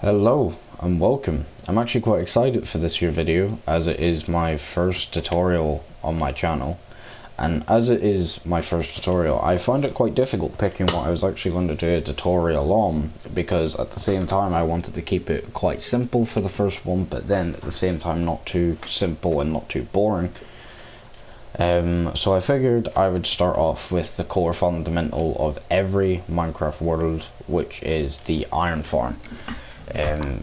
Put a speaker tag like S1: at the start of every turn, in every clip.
S1: Hello and welcome. I'm actually quite excited for this here video as it is my first tutorial on my channel, and as it is my first tutorial I find it quite difficult picking what I was actually going to do a tutorial on, because at the same time I wanted to keep it quite simple for the first one, but then at the same time not too simple and not too boring. So I figured I would start off with the core fundamental of every Minecraft world, which is the iron farm.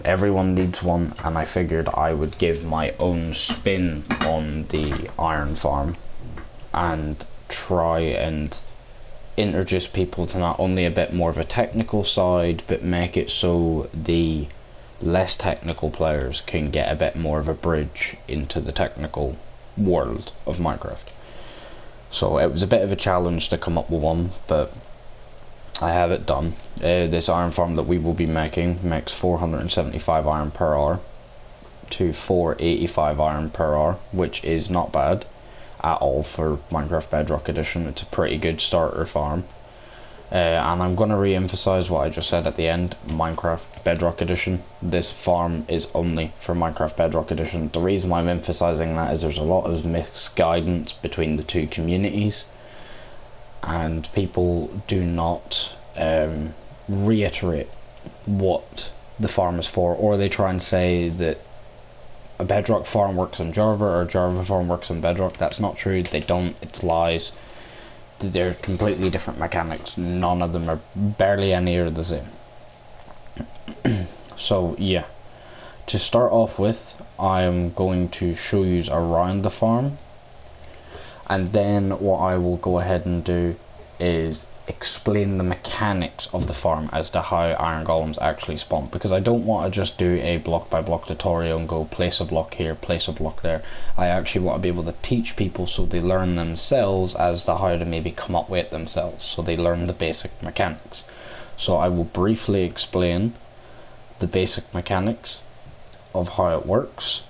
S1: Everyone needs one, and I figured I would give my own spin on the iron farm and try and introduce people to not only a bit more of a technical side, but make it so the less technical players can get a bit more of a bridge into the technical world of Minecraft. So it was a bit of a challenge to come up with one, but I have it done. This iron farm that we will be making makes 475 iron per hour to 485 iron per hour, which is not bad at all for Minecraft Bedrock Edition. It's a pretty good starter farm. And I'm going to re-emphasize what I just said at the end: Minecraft Bedrock Edition. This farm is only for Minecraft Bedrock Edition. The reason why I'm emphasizing that is there's a lot of misguidance between the two communities, and people do not reiterate what the farm is for, or they try and say that a Bedrock farm works on Java or a Java farm works on Bedrock. That's not true. They don't. It's lies. They're completely different mechanics. None of them are, barely any are the same. So yeah, to start off with, I am going to show you around the farm, and then what I will go ahead and do is explain the mechanics of the farm as to how iron golems actually spawn, because I don't want to just do a block by block tutorial and go place a block here, place a block there. I actually want to be able to teach people so they learn themselves as to how to maybe come up with it themselves, so they learn the basic mechanics. So I will briefly explain the basic mechanics of how it works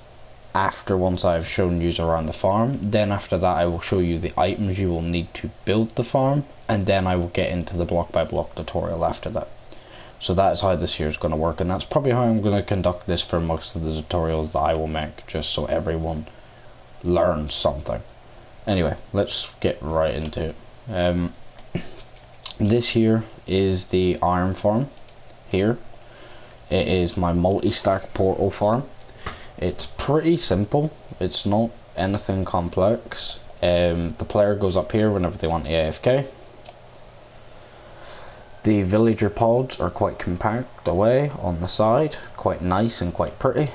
S1: once I've shown you around the farm. Then after that I will show you the items you will need to build the farm, and then I will get into the block by block tutorial after that. So that is how this here is going to work, and that's probably how I'm going to conduct this for most of the tutorials that I will make, just so everyone learns something. Anyway, let's get right into it. This here is the iron farm. Here it is my multi-stack portal farm. It's pretty simple, it's not anything complex. The player goes up here whenever they want AFK. The villager pods are quite compact away on the side, quite nice and quite pretty.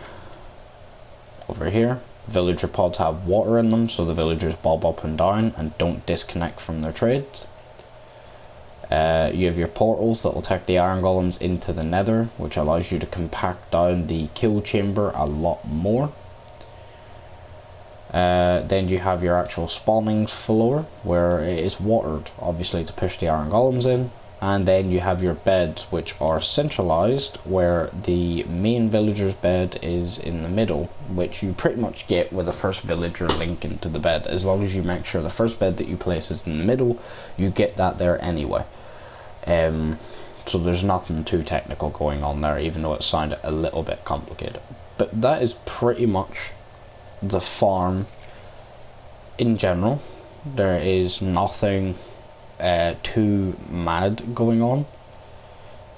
S1: Over here, villager pods have water in them, so the villagers bob up and down and don't disconnect from their trades. You have your portals that will take the iron golems into the nether, which allows you to compact down the kill chamber a lot more. Then you have your actual spawning floor, where it is watered, obviously, to push the iron golems in. And then you have your beds, which are centralized, where the main villager's bed is in the middle, which you pretty much get with the first villager linking to the bed. As long as you make sure the first bed that you place is in the middle, you get that there anyway. So there's nothing too technical going on there, even though it sounded a little bit complicated. But that is pretty much the farm in general. There is nothing too mad going on,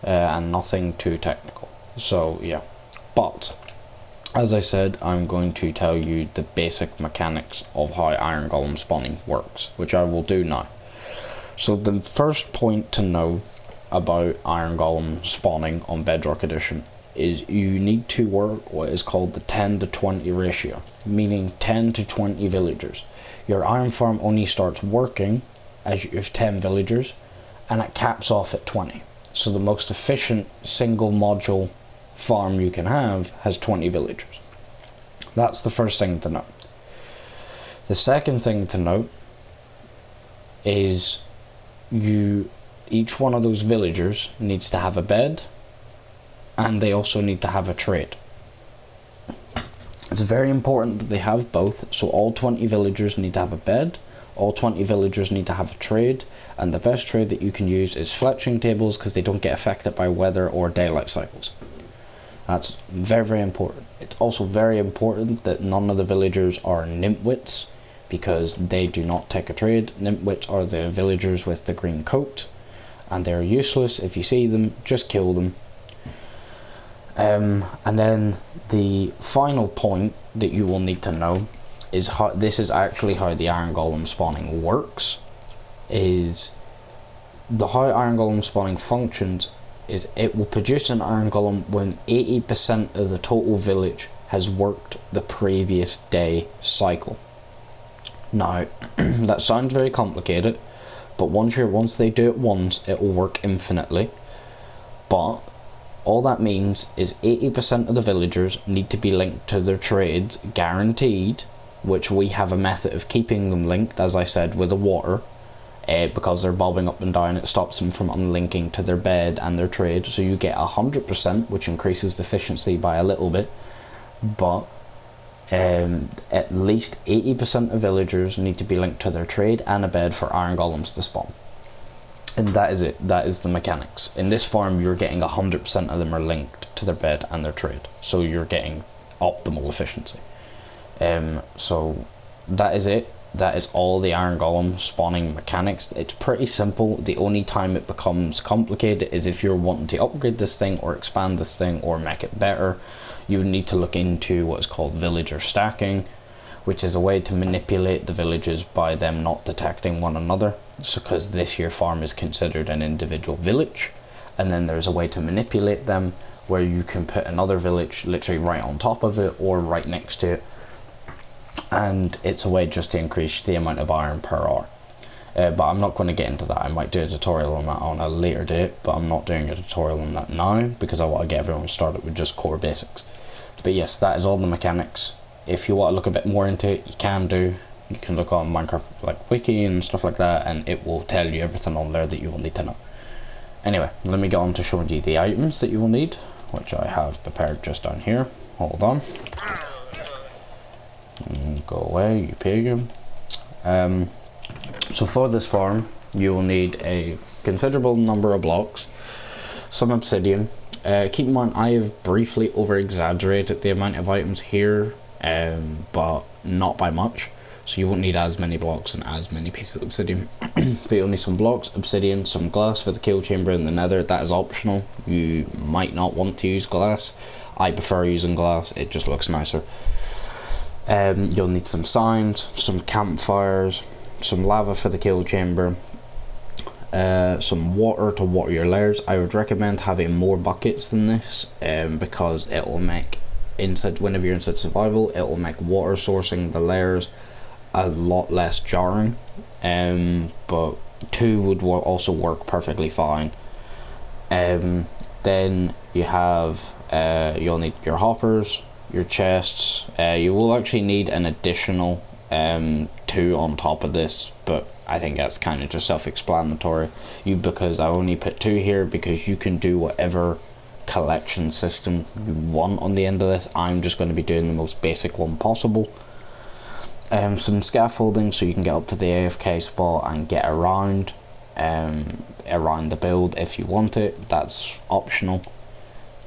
S1: and nothing too technical. So yeah, but as I said, I'm going to tell you the basic mechanics of how iron golem spawning works, which I will do now. So the first point to know about iron golem spawning on Bedrock Edition is you need to work what is called the 10 to 20 ratio, meaning 10 to 20 villagers. Your iron farm only starts working as you have 10 villagers, and it caps off at 20. So the most efficient single module farm you can have has 20 villagers. That's the first thing to note. The second thing to note is each one of those villagers needs to have a bed, and they also need to have a trade. It's very important that they have both, so all 20 villagers need to have a bed, all 20 villagers need to have a trade, and the best trade that you can use is fletching tables, because they don't get affected by weather or daylight cycles. That's very, very important. It's also very important that none of the villagers are nimwits, because they do not take a trade. Nimwits are the villagers with the green coat, and they're useless. If you see them, just kill them. And then the final point that you will need to know is how this is actually how the iron golem spawning works. Is the how iron golem spawning functions is it will produce an iron golem when 80% of the total village has worked the previous day cycle. Now that sounds very complicated, but once they do it once, it will work infinitely. But all that means is 80% of the villagers need to be linked to their trades, guaranteed, which we have a method of keeping them linked, as I said, with the water, because they're bobbing up and down. It stops them from unlinking to their bed and their trade, so you get 100%, which increases the efficiency by a little bit, but at least 80% of villagers need to be linked to their trade and a bed for iron golems to spawn. And that is it. That is the mechanics. In this farm, you're getting 100% of them are linked to their bed and their trade, so you're getting optimal efficiency. So that is it. That is all the iron golem spawning mechanics. It's pretty simple. The only time it becomes complicated is if you're wanting to upgrade this thing or expand this thing or make it better. You need to look into what is called villager stacking, which is a way to manipulate the villages by them not detecting one another. So because this here farm is considered an individual village, and then there's a way to manipulate them where you can put another village literally right on top of it or right next to it, and it's a way just to increase the amount of iron per hour. But I'm not going to get into that. I might do a tutorial on that on a later date, but I'm not doing a tutorial on that now because I want to get everyone started with just core basics. But yes, that is all the mechanics. If you want to look a bit more into it, you can do. You can look on Minecraft like wiki and stuff like that, and it will tell you everything on there that you will need to know. Anyway, let me get on to showing you the items that you will need, which I have prepared just down here. Hold on. And go away, you pagan. So for this farm, you will need a considerable number of blocks, some obsidian. Keep in mind, I have briefly over exaggerated the amount of items here, but not by much. So you won't need as many blocks and as many pieces of obsidian. But you'll need some blocks, obsidian, some glass for the kill chamber and the nether. That is optional. You might not want to use glass. I prefer using glass, it just looks nicer. You'll need some signs, some campfires, some lava for the kill chamber, some water to water your layers. I would recommend having more buckets than this, because it will make whenever you're inside survival, it will make water sourcing the layers a lot less jarring. But 2 would also work perfectly fine. Then you have you'll need your hoppers, your chests. You will actually need an additional 2 on top of this, but I think that's kind of just self-explanatory. Because I only put 2 here because you can do whatever collection system you want on the end of this. I'm just going to be doing the most basic one possible. Some scaffolding so you can get up to the AFK spot and get around the build if you want it. That's optional.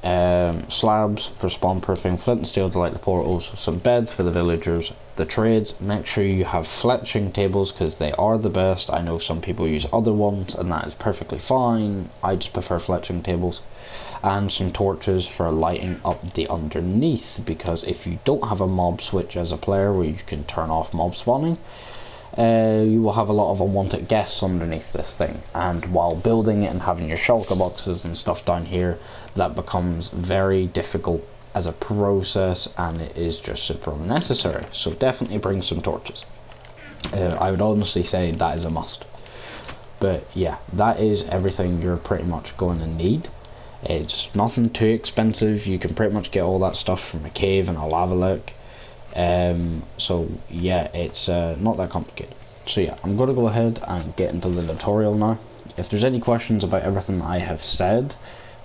S1: Slabs for spawn proofing, flint and steel to light the portals, some beds for the villagers, the trades. Make sure you have fletching tables because they are the best. I know some people use other ones and that is perfectly fine. I just prefer fletching tables. And some torches for lighting up the underneath, because if you don't have a mob switch as a player where you can turn off mob spawning, you will have a lot of unwanted guests underneath this thing, and while building it and having your shulker boxes and stuff down here, that becomes very difficult as a process, and it is just super unnecessary. So definitely bring some torches. I would honestly say that is a must. But yeah, that is everything you're pretty much going to need. It's nothing too expensive. You can pretty much get all that stuff from a cave and a lava lake. So yeah, it's not that complicated. So yeah, I'm going to go ahead and get into the tutorial now. If there's any questions about everything I have said,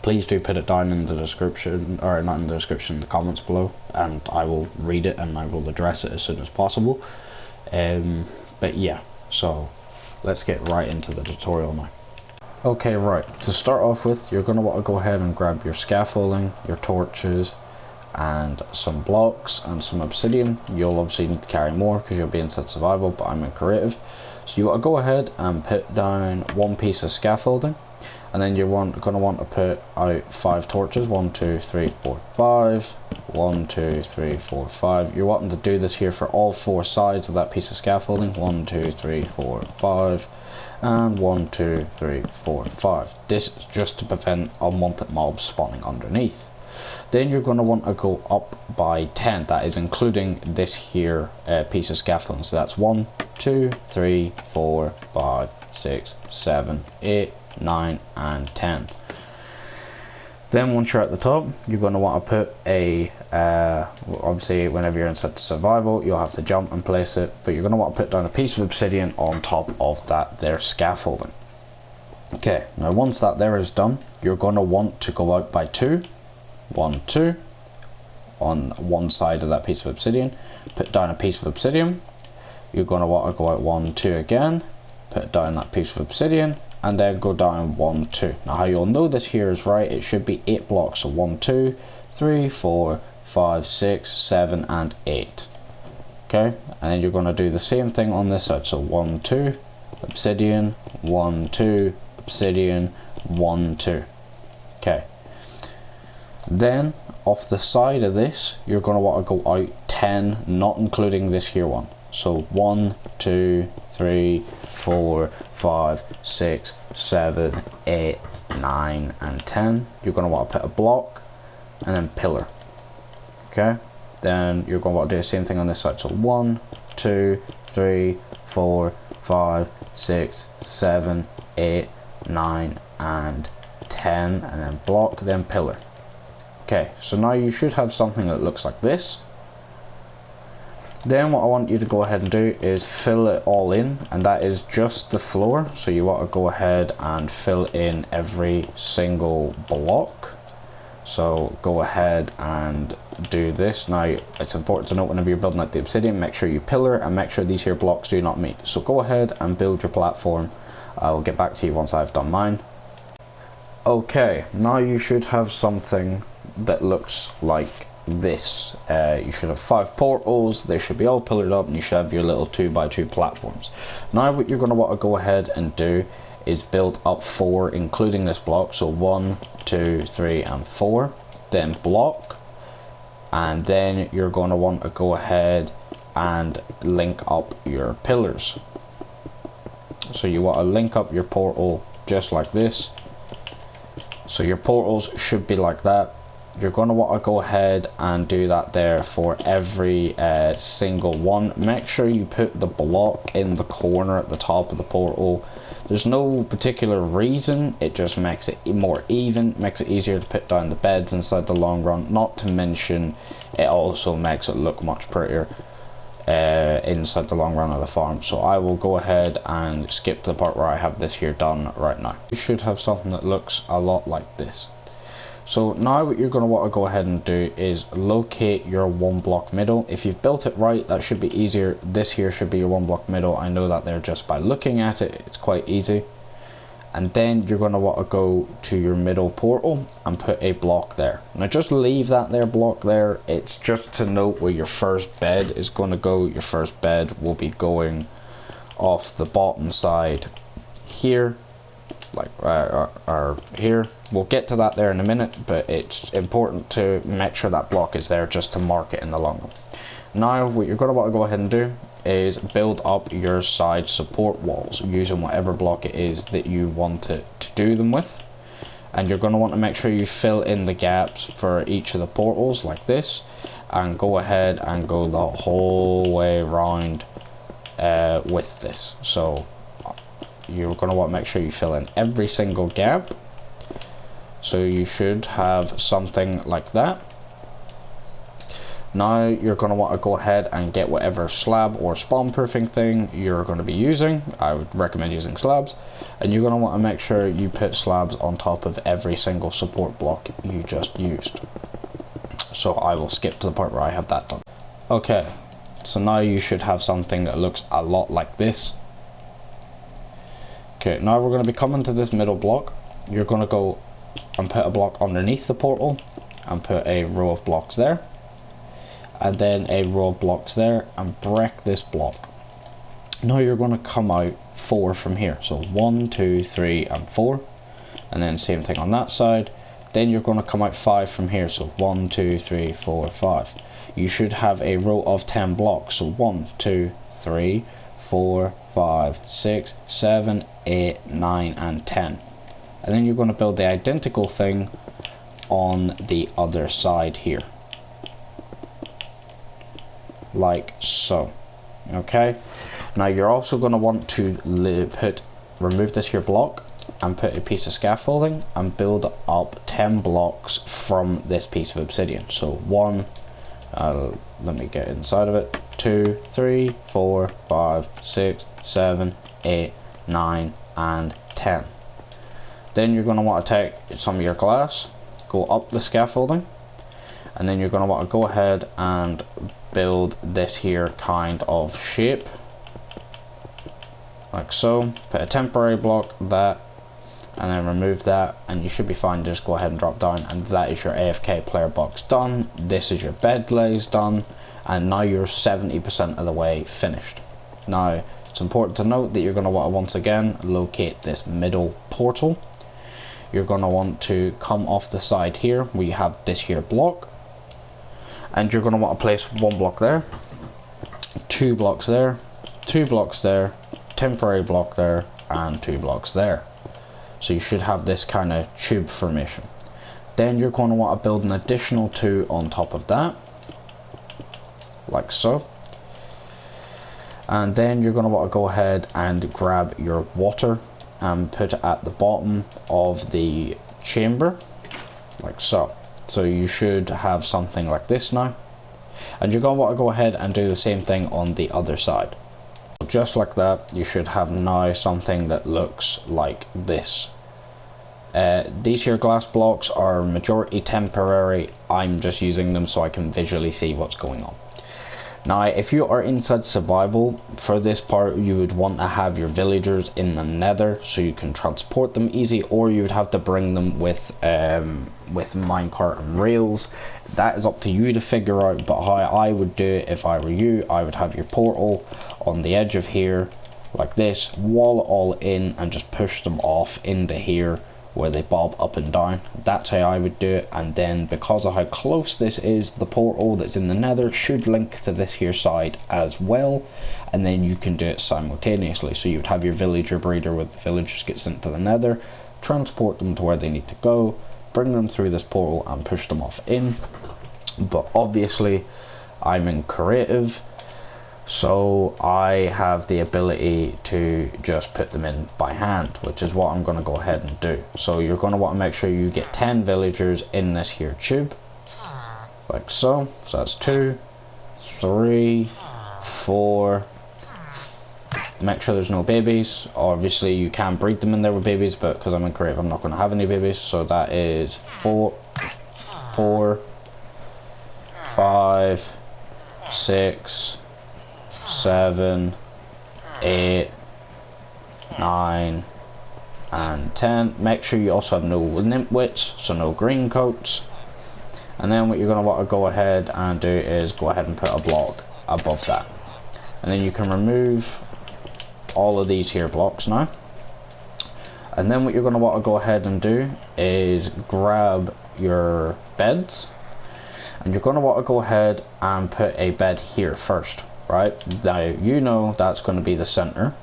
S1: please do put it down in the description, or not in the description, in the comments below, and I will read it and I will address it as soon as possible. But yeah, so let's get right into the tutorial now. Okay, right, to start off with, you're going to want to go ahead and grab your scaffolding, your torches, and some blocks and some obsidian. You'll obviously need to carry more because you'll be in set survival, but I'm in creative. So you want to go ahead and put down one piece of scaffolding, and then you're going to want to put out 5 torches. 1, 2, 3, 4, 5. 1, 2, 3, 4, 5. You're wanting to do this here for all 4 sides of that piece of scaffolding. 1, 2, 3, 4, 5. And 1, 2, 3, 4, 5. This is just to prevent unwanted mobs spawning underneath. Then you're going to want to go up by 10. That is including this here piece of scaffolding. So that's 1, 2, 3, 4, 5, 6, 7, 8, 9, and 10. Then once you're at the top, you're going to want to put a, obviously whenever you're in set survival, you'll have to jump and place it, but you're going to want to put down a piece of obsidian on top of that there scaffolding. Okay, now once that there is done, you're going to want to go out by 2, 1, 2, on one side of that piece of obsidian, put down a piece of obsidian. You're going to want to go out 1, 2 again, put down that piece of obsidian, and then go down 1, 2. Now how you'll know this here is right, it should be 8 blocks, so 1, 2, 3, 4, 5, 6, 7, and 8. Okay, and then you're going to do the same thing on this side, so 1, 2, obsidian, 1, 2, obsidian, 1, 2. Okay, then off the side of this, you're going to want to go out 10, not including this here one. So 1, 2, 3, 4, 5, 6, 7, 8, 9, and 10. You're going to want to put a block and then pillar. Okay, then you're going to want to do the same thing on this side. So 1, 2, 3, 4, 5, 6, 7, 8, 9, and 10, and then block, then pillar. Okay, so now you should have something that looks like this. Then what I want you to go ahead and do is fill it all in, and that is just the floor. So you want to go ahead and fill in every single block. So go ahead and do this. Now it's important to note whenever you're building out the obsidian, make sure you pillar and make sure these here blocks do not meet. So go ahead and build your platform. I'll get back to you once I've done mine. Okay, now you should have something that looks like this. You should have 5 portals, they should be all pillared up, and you should have your little 2x2 platforms. Now what you're going to want to go ahead and do is build up 4 including this block, so 1, 2, 3, and 4, then block, and then you're going to want to go ahead and link up your pillars. So you want to link up your portal just like this. So your portals should be like that. You're going to want to go ahead and do that there for every single one. Make sure you put the block in the corner at the top of the portal. There's no particular reason, it just makes it more even, makes it easier to put down the beds inside the long run. Not to mention, it also makes it look much prettier inside the long run of the farm. So I will go ahead and skip to the part where I have this here done right now. You should have something that looks a lot like this. So now what you're going to want to go ahead and do is locate your 1 block middle. If you've built it right, that should be easier. This here should be your 1 block middle. I know that there just by looking at it, it's quite easy. And then you're going to want to go to your middle portal and put a block there. Now just leave that there block there. It's just to note where your first bed is going to go. Your first bed will be going off the bottom side here, like or here. We'll get to that there in a minute, but it's important to make sure that block is there just to mark it in the long run. Now what you're going to want to go ahead and do is build up your side support walls using whatever block it is that you want it to do them with, and you're going to want to make sure you fill in the gaps for each of the portals like this, and go ahead and go the whole way around with this. So you're going to want to make sure you fill in every single gap. So you should have something like that. Now you're going to want to go ahead and get whatever slab or spawn proofing thing you're going to be using. I would recommend using slabs, and you're going to want to make sure you put slabs on top of every single support block you just used. So I will skip to the part where I have that done. Okay, so now you should have something that looks a lot like this. Okay, now we're going to be coming to this middle block. You're going to go and put a block underneath the portal and put a row of blocks there, and then a row of blocks there, and break this block. Now you're going to come out 4 from here, so 1, 2, 3 and 4, and then same thing on that side. Then you're going to come out 5 from here, so 1, 2, 3, 4, 5. You should have a row of 10 blocks, so 1, 2, 3, 4, 5, 6, 7, 8, 9 and 10. And then you're going to build the identical thing on the other side here, like so. Okay, now you're also going to want to remove this here block and put a piece of scaffolding and build up 10 blocks from this piece of obsidian. So 1, let me get inside of it, 2, 3, 4, 5, 6, 7, 8, 9 and 10. Then you're going to want to take some of your glass, go up the scaffolding, and then you're going to want to go ahead and build this here kind of shape, like so. Put a temporary block, that, and then remove that, and you should be fine. Just go ahead and drop down, and that is your AFK player box done. This is your bed glaze done, and now you're 70% of the way finished. Now it's important to note that you're going to want to once again locate this middle portal. You're going to want to come off the side here where you have this here block, and you're going to want to place 1 block there, 2 blocks there, 2 blocks there, temporary block there, and 2 blocks there. So you should have this kind of tube formation. Then you're going to want to build an additional 2 on top of that, like so. And then you're going to want to go ahead and grab your water and put it at the bottom of the chamber, like so. So you should have something like this now, and you're going to want to go ahead and do the same thing on the other side. Just like that, you should have now something that looks like this. These here glass blocks are majority temporary. I'm just using them so I can visually see what's going on. Now if you are inside survival, for this part you would want to have your villagers in the nether so you can transport them easy, or you would have to bring them with minecart and rails. That is up to you to figure out, but how I would do it if I were you, I would have your portal on the edge of here like this, wall it all in, and just push them off into here where they bob up and down. That's how I would do it. And then because of how close this is, the portal that's in the nether should link to this here side as well, and then you can do it simultaneously. So you would have your villager breeder with the villagers get sent to the nether, transport them to where they need to go, bring them through this portal and push them off in. But obviously I'm in creative, so I have the ability to just put them in by hand, which is what I'm going to go ahead and do. So you're going to want to make sure you get 10 villagers in this here tube, like so. So that's 2, 3, 4. Make sure there's no babies. Obviously you can breed them in there with babies, but because I'm in creative I'm not going to have any babies. So that is 4, 5, 6, 7, 8, 9 and 10. Make sure you also have no nitwits, so no green coats. And then what you're going to want to go ahead and do is go ahead and put a block above that, and then you can remove all of these here blocks now. And then what you're going to want to go ahead and do is grab your beds, and you're going to want to go ahead and put a bed here first. Right, now you know that's going to be the center.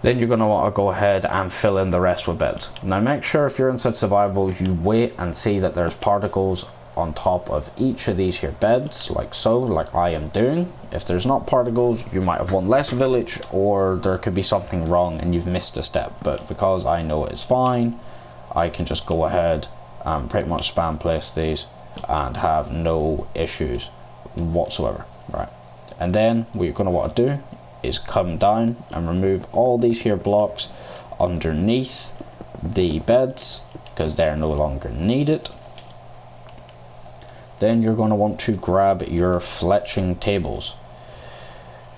S1: Then you're going to want to go ahead and fill in the rest with beds. Now make sure if you're inside survival you wait and see that there's particles on top of each of these here beds, like so, like I am doing. If there's not particles, you might have one less village, or there could be something wrong and you've missed a step. But because I know it's fine, I can just go ahead and pretty much spam place these and have no issues whatsoever. Right, and then what you're going to want to do is come down and remove all these here blocks underneath the beds because they're no longer needed. Then you're going to want to grab your fletching tables.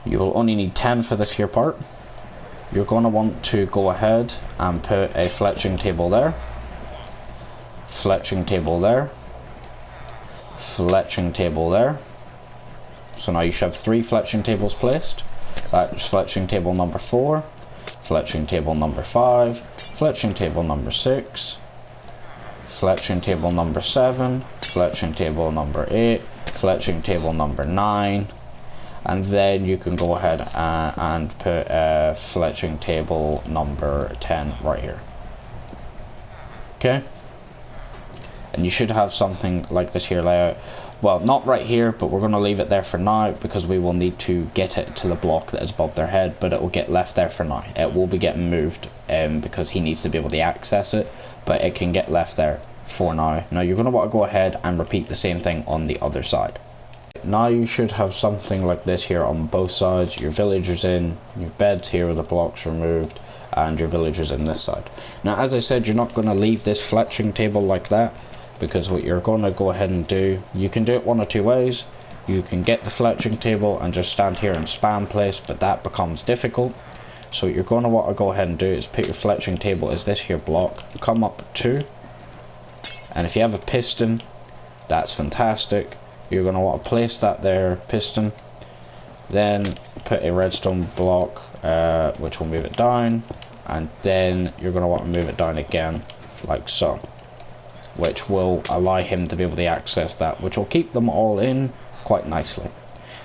S1: You will only need 10 for this here part, you're going to want to go ahead and put a fletching table there, fletching table there, fletching table there. So now you should have 3 fletching tables placed. That's fletching table number 4, fletching table number 5, fletching table number 6, fletching table number 7, fletching table number 8, fletching table number 9, and then you can go ahead and put a fletching table number 10 right here. Okay, and you should have something like this here layout. Well, not right here, but we're going to leave it there for now because we will need to get it to the block that is above their head, but it will get left there for now. It will be getting moved because he needs to be able to access it, but it can get left there for now. Now you're going to want to go ahead and repeat the same thing on the other side. Now you should have something like this here on both sides. Your villagers in, your beds here with the blocks removed, and your villagers in this side. Now as I said, you're not going to leave this fletching table like that, because what you're going to go ahead and do, you can do it one of 2 ways. You can get the fletching table and just stand here and spam place, but that becomes difficult. So what you're going to want to go ahead and do is put your fletching table as this here block, come up 2, and if you have a piston, that's fantastic. You're going to want to place that there, piston, then put a redstone block which will move it down, and then you're going to want to move it down again like so, which will allow him to be able to access that, which will keep them all in quite nicely.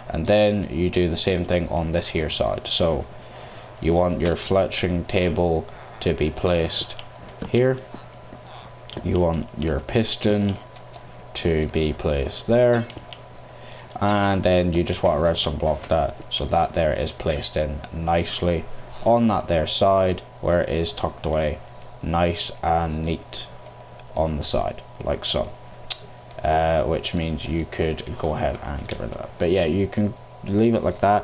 S1: And then you do the same thing on this here side. So you want your fletching table to be placed here, you want your piston to be placed there, and then you just want to redstone block that so that there is placed in nicely on that there side where it is tucked away nice and neat on the side like so, which means you could go ahead and get rid of that. But yeah, you can leave it like that,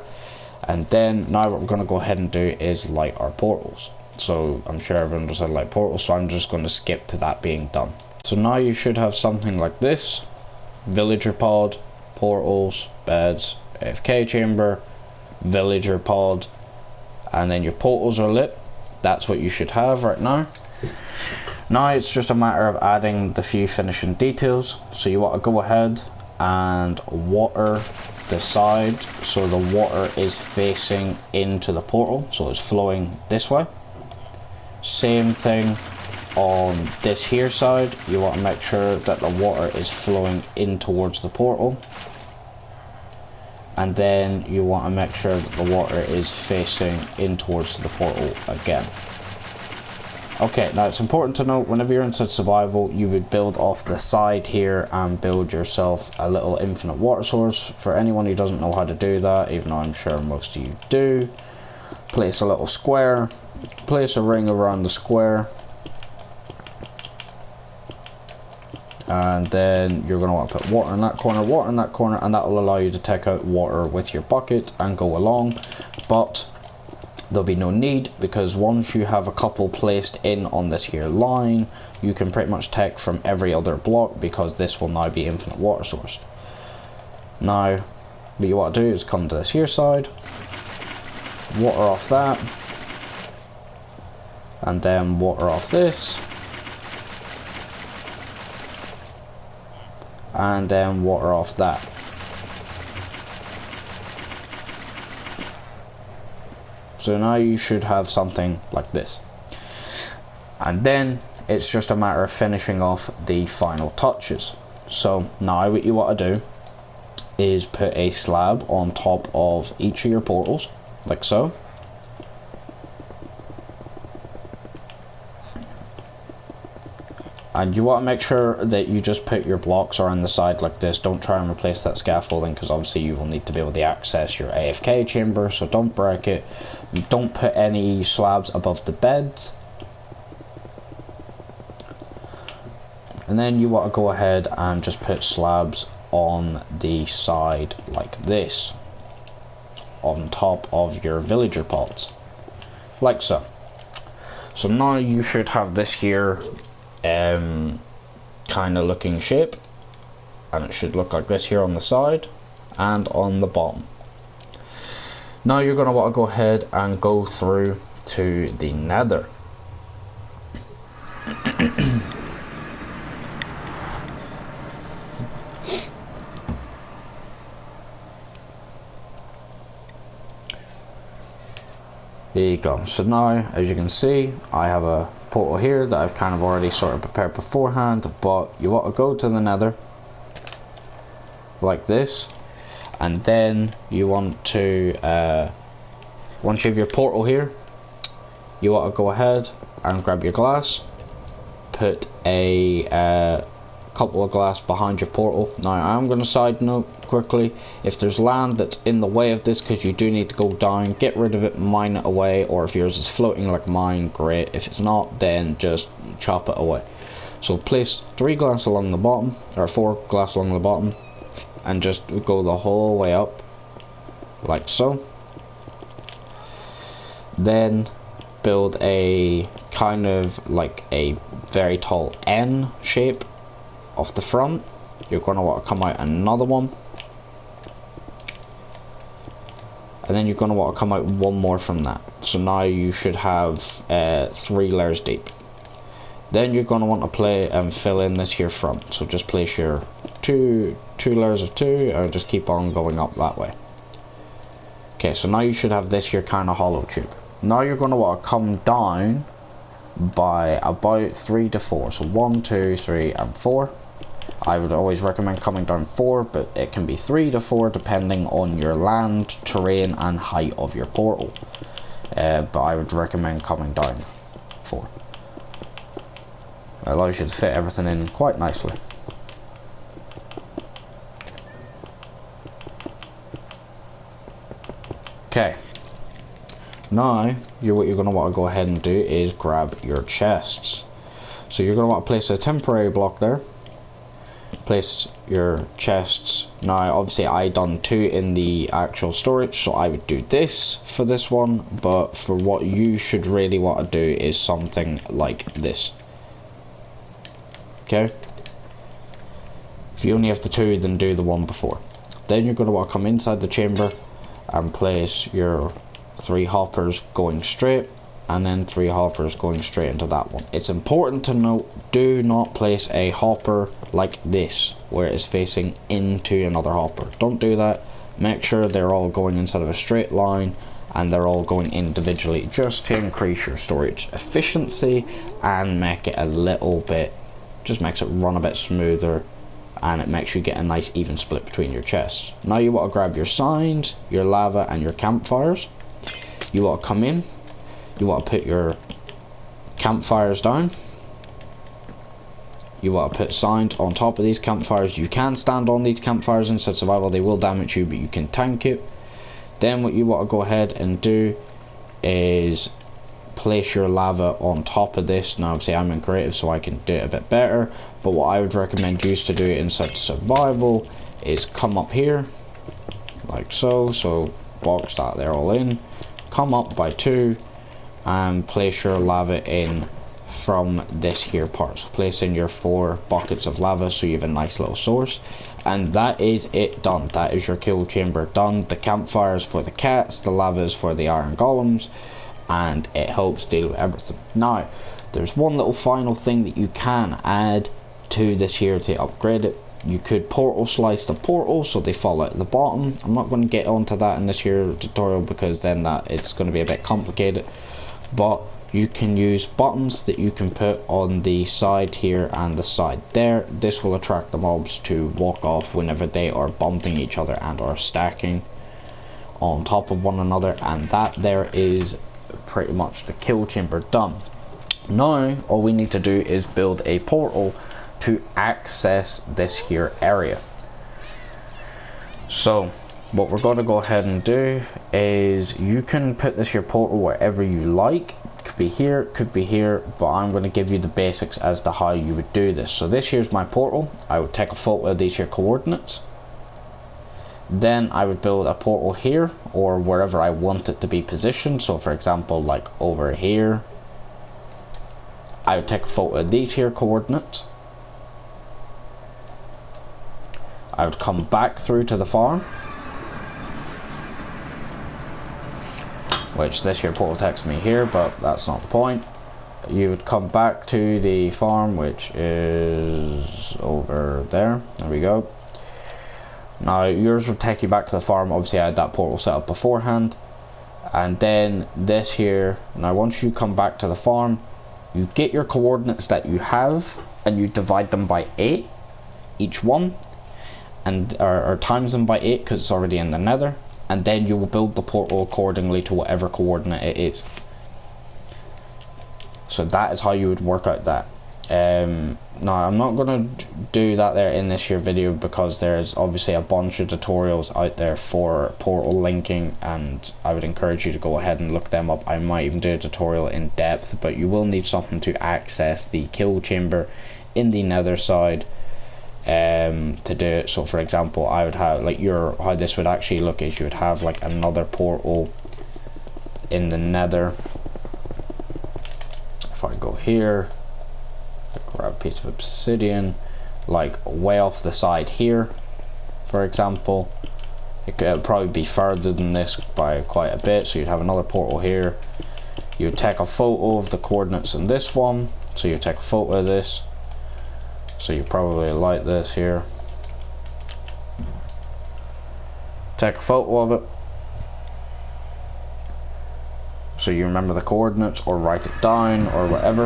S1: and then now what we're going to go ahead and do is light our portals. So I'm sure everyone just said light portals, so I'm just going to skip to that being done. So now you should have something like this: villager pod, portals, beds, AFK chamber, villager pod, and then your portals are lit. That's what you should have right now. Now it's just a matter of adding the few finishing details. So you want to go ahead and water the side so the water is facing into the portal, so it's flowing this way. Same thing on this here side, you want to make sure that the water is flowing in towards the portal, and then you want to make sure that the water is facing in towards the portal again. Okay, now it's important to note, whenever you're inside survival, you would build off the side here and build yourself a little infinite water source. For anyone who doesn't know how to do that, even though I'm sure most of you do, place a little square, place a ring around the square, and then you're going to want to put water in that corner, water in that corner, and that will allow you to take out water with your bucket and go along. But there'll be no need, because once you have a couple placed in on this here line, you can pretty much take from every other block, because this will now be infinite water sourced. Now what you want to do is come to this here side, water off that, and then water off this, and then water off that. So now you should have something like this, and then it's just a matter of finishing off the final touches. So now what you want to do is put a slab on top of each of your portals like so, and you want to make sure that you just put your blocks around the side like this. Don't try and replace that scaffolding, because obviously you will need to be able to access your AFK chamber, so don't break it. You don't put any slabs above the beds, and then you want to go ahead and just put slabs on the side like this, on top of your villager pods like so. So now you should have this here kind of looking shape, and it should look like this here on the side and on the bottom. Now you're going to want to go ahead and go through to the nether. There you go. So now, as you can see, I have a portal here that I've kind of already sort of prepared beforehand, but you want to go to the nether like this, and then you want to once you have your portal here, you want to go ahead and grab your glass, put a couple of glass behind your portal. Now I'm going to side note quickly, if there's land that's in the way of this, because you do need to go down, get rid of it, mine it away, or if yours is floating like mine, great. If it's not, then just chop it away. So place 3 glass along the bottom, or 4 glass along the bottom, and just go the whole way up like so. Then build a kind of like a very tall N shape off the front. You're going to want to come out another one, and then you're going to want to come out one more from that. So now you should have 3 layers deep. Then you're going to want to play and fill in this here front. So just place your two layers of 2 and just keep on going up that way. Okay, so now you should have this here kind of hollow tube. Now you're going to want to come down by about 3 to 4. So 1, 2, 3 and 4. I would always recommend coming down 4, but it can be 3 to 4 depending on your land, terrain and height of your portal. But I would recommend coming down 4. It allows you to fit everything in quite nicely. Okay. Now, what you're going to want to go ahead and do is grab your chests. So you're going to want to place a temporary block there. Place your chests. Now obviously I done 2 in the actual storage, so I would do this for this one, but for what you should really want to do is something like this. Okay, if you only have the 2, then do the one before. Then you're going to want to come inside the chamber and place your 3 hoppers going straight, and then 3 hoppers going straight into that one. It's important to note, do not place a hopper like this where it's facing into another hopper. Don't do that. Make sure they're all going inside of a straight line and they're all going individually, just to increase your storage efficiency and make it a little bit, just makes it run a bit smoother, and it makes you get a nice even split between your chests. Now you want to grab your signs, your lava and your campfires. You want to come in, you want to put your campfires down. You want to put signs on top of these campfires. You can stand on these campfires inside survival, they will damage you, but you can tank it. Then what you want to go ahead and do is place your lava on top of this. Now obviously I'm in creative so I can do it a bit better, but what I would recommend you to do inside survival is come up here like so, so box that there all in, come up by 2 and place your lava in from this here part. So place in your 4 buckets of lava so you have a nice little source, and that is it done. That is your kill chamber done. The campfires for the cats, the lavas for the iron golems, and it helps deal with everything. Now there's one little final thing that you can add to this here to upgrade it. You could portal slice the portal so they fall at the bottom. I'm not going to get onto that in this here tutorial because then that it's going to be a bit complicated, but you can use buttons that you can put on the side here and the side there. This will attract the mobs to walk off whenever they are bumping each other and are stacking on top of one another, and that there is pretty much the kill chamber done. Now all we need to do is build a portal to access this here area. So what we're going to go ahead and do is, you can put this here portal wherever you like. Could be here, could be here, but I'm going to give you the basics as to how you would do this. So this here's my portal. I would take a photo of these here coordinates. Then I would build a portal here or wherever I want it to be positioned. So for example, like over here, I would take a photo of these here coordinates. I would come back through to the farm. which this here portal takes me here, but that's not the point. You would come back to the farm, which is over there. There we go. Now yours would take you back to the farm. Obviously I had that portal set up beforehand. And then this here, now once you come back to the farm, you get your coordinates that you have and you divide them by 8 each one, and or times them by 8 because it's already in the nether, and then you will build the portal accordingly to whatever coordinate it is. So that is how you would work out that. Now I'm not going to do that there in this here video because there's obviously a bunch of tutorials out there for portal linking, and I would encourage you to go ahead and look them up. I might even do a tutorial in depth, but you will need something to access the kill chamber in the nether side to do it. So for example, I would have like how this would actually look is you would have like another portal in the nether. If I go here, grab a piece of obsidian, like way off the side here, for example, it could probably be further than this by quite a bit, so you'd have another portal here. You would take a photo of the coordinates in this one, so you take a photo of this, so you probably like this here, take a photo of it so you remember the coordinates, or write it down or whatever,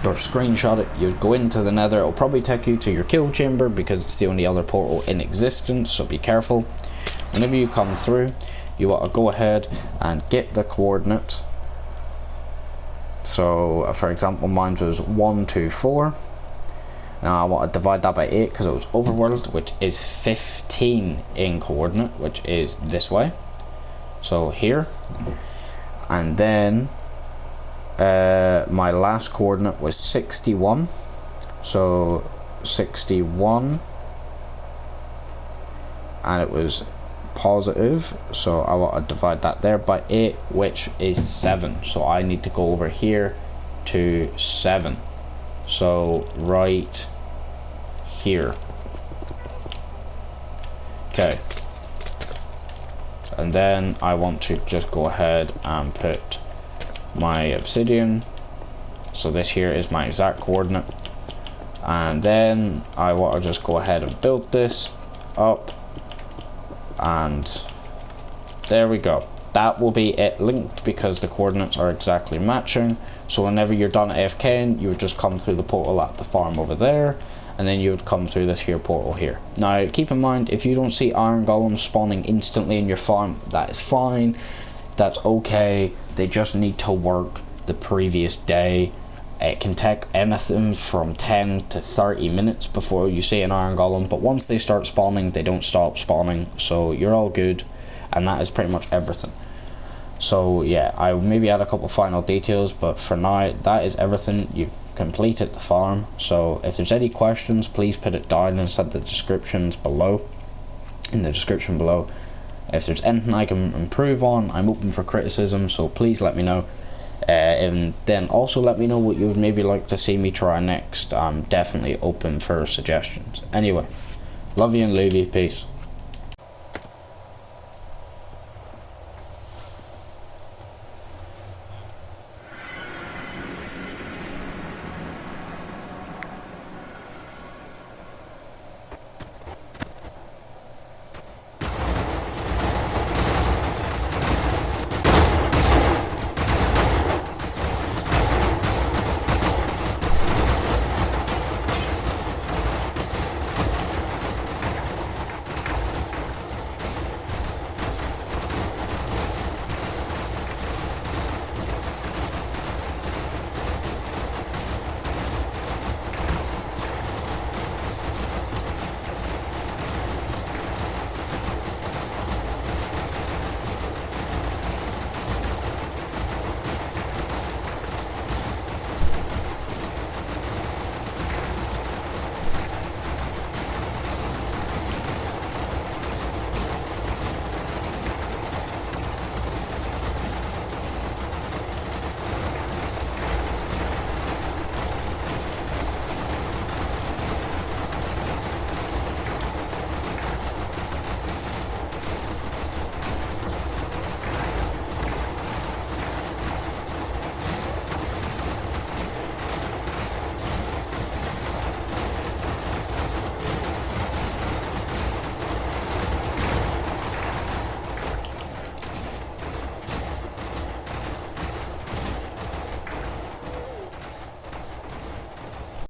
S1: or screenshot it. You'd go into the nether. It'll probably take you to your kill chamber because it's the only other portal in existence, so be careful. Whenever you come through, you want to go ahead and get the coordinates. So for example, mine was 1, 2, 4. Now I want to divide that by 8 because it was overworld, which is 15 in coordinate, which is this way, so here. And then my last coordinate was 61, so 61, and it was positive, so I want to divide that there by 8, which is 7, so I need to go over here to 7, so right here. Okay, and then I want to just go ahead and put my obsidian, so this here is my exact coordinate, and then I want to just go ahead and build this up, and there we go. That will be it linked because the coordinates are exactly matching. So whenever you're done AFKing, you would just come through the portal at the farm over there, and then you would come through this here portal here. Now keep in mind, if you don't see iron golems spawning instantly in your farm, that is fine, that's okay. They just need to work the previous day. It can take anything from 10 to 30 minutes before you see an iron golem, but once they start spawning, they don't stop spawning, so you're all good. And that is pretty much everything. So yeah, I maybe add a couple final details, but for now that is everything. You've completed the farm. So if there's any questions, please put it down inside the descriptions below, in the description below. If there's anything I can improve on, I'm open for criticism, so please let me know. And then also let me know what you would maybe like to see me try next. I'm definitely open for suggestions. Anyway, love you and leave you. Peace.